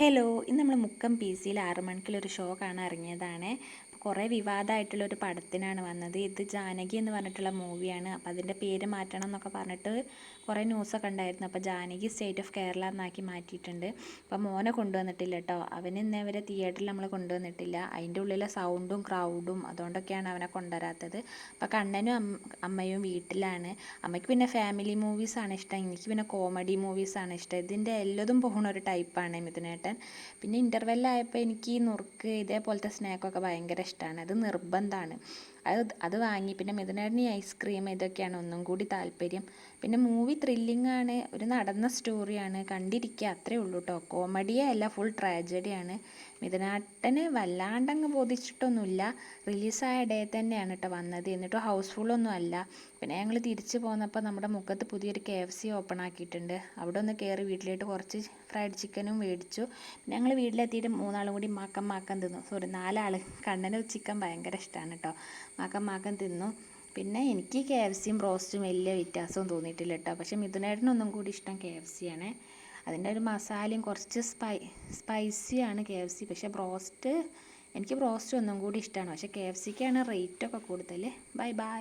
Hello, ഇന്ന് നമ്മൾ Mukkam PCയിൽ 6 മണിക്കുള്ളൊരു show കാണാൻ ഇറങ്ങിയതാണ്. കുറേ വിവാദമായിട്ടുള്ളൊരു പടത്തിനാണ് വന്നത്. ഇത് ജാനകി എന്ന് പറഞ്ഞിട്ടുള്ള മൂവിയാണ്. അപ്പോൾ അതിൻ്റെ പേര് മാറ്റണം എന്നൊക്കെ പറഞ്ഞിട്ട് കുറേ ന്യൂസൊക്കെ ഉണ്ടായിരുന്നു. അപ്പോൾ ജാനകി സ്റ്റേറ്റ് ഓഫ് കേരള എന്നാക്കി മാറ്റിയിട്ടുണ്ട്. അപ്പോൾ മോനെ കൊണ്ടുവന്നിട്ടില്ല കേട്ടോ. അവന് ഇന്നേ വരെ തിയേറ്ററിൽ നമ്മൾ കൊണ്ടുവന്നിട്ടില്ല. അതിൻ്റെ ഉള്ളിലെ സൗണ്ടും ക്രൗഡും അതുകൊണ്ടൊക്കെയാണ് അവനെ കൊണ്ടുവരാത്തത്. അപ്പോൾ കണ്ണനും അമ്മയും വീട്ടിലാണ്. അമ്മയ്ക്ക് പിന്നെ ഫാമിലി മൂവീസാണ് ഇഷ്ടം, എനിക്ക് പിന്നെ കോമഡി മൂവീസാണ് ഇഷ്ടം. ഇതിൻ്റെ എല്ലതും പോകുന്ന ഒരു ടൈപ്പാണ് മിഥുനേട്ടൻ. പിന്നെ ഇൻ്റർവെല്ലായപ്പോൾ എനിക്ക് ഈ നുറുക്ക് ഇതേപോലത്തെ സ്നാക്കൊക്കെ ഭയങ്കര ഇഷ്ടമാണ്. അത് നിർബന്ധമാണ്. അത് വാങ്ങി. പിന്നെ മിഥുനേട്ടന് ഈ ഐസ്ക്രീം ഇതൊക്കെയാണ് ഒന്നും കൂടി താല്പര്യം. പിന്നെ മൂവി ത്രില്ലിംഗ് ആണ്, ഒരു നടന്ന സ്റ്റോറിയാണ്, കണ്ടിരിക്കുക അത്രേ ഉള്ളൂ കേട്ടോ. കോമഡിയേ അല്ല, ഫുൾ ട്രാജഡിയാണ്. മിഥുനേട്ടന് വല്ലാണ്ടങ്ങ് ബോധിച്ചിട്ടൊന്നുമില്ല. റിലീസായ ഡേ തന്നെയാണ് കേട്ടോ വന്നത്. എന്നിട്ട് ഹൗസ്ഫുള്ളൊന്നും അല്ല. പിന്നെ ഞങ്ങൾ തിരിച്ച് പോന്നപ്പോൾ നമ്മുടെ മുഖത്ത് പുതിയൊരു KFC ഓപ്പൺ ആക്കിയിട്ടുണ്ട്. അവിടെ ഒന്ന് കയറി വീട്ടിലേക്ക് കുറച്ച് ഫ്രൈഡ് ചിക്കനും മേടിച്ചു. ഞങ്ങൾ വീട്ടിലെത്തിയിട്ട് മൂന്നാളും കൂടി മാക്കം തിന്നു. സോറി, 4 ആൾ. കണ്ണന് ചിക്കൻ ഭയങ്കര ഇഷ്ടമാണ് കേട്ടോ. മാക്കം തിന്നു. പിന്നെ എനിക്ക് KFCയും ബ്രോസ്റ്റും വലിയ വ്യത്യാസവും തോന്നിയിട്ടില്ല കേട്ടോ. പക്ഷേ മിഥുനേട്ടനൊന്നും കൂടി ഇഷ്ടം KFC ആണ്. അതിൻ്റെ ഒരു മസാലയും കുറച്ച് സ്പൈസിയാണ് KFC. പക്ഷേ എനിക്ക് ബ്രോസ്റ്റ് ഒന്നും കൂടി ഇഷ്ടമാണ്. പക്ഷേ KFCക്കാണ് റേറ്റൊക്കെ കൂടുതൽ. ബൈ.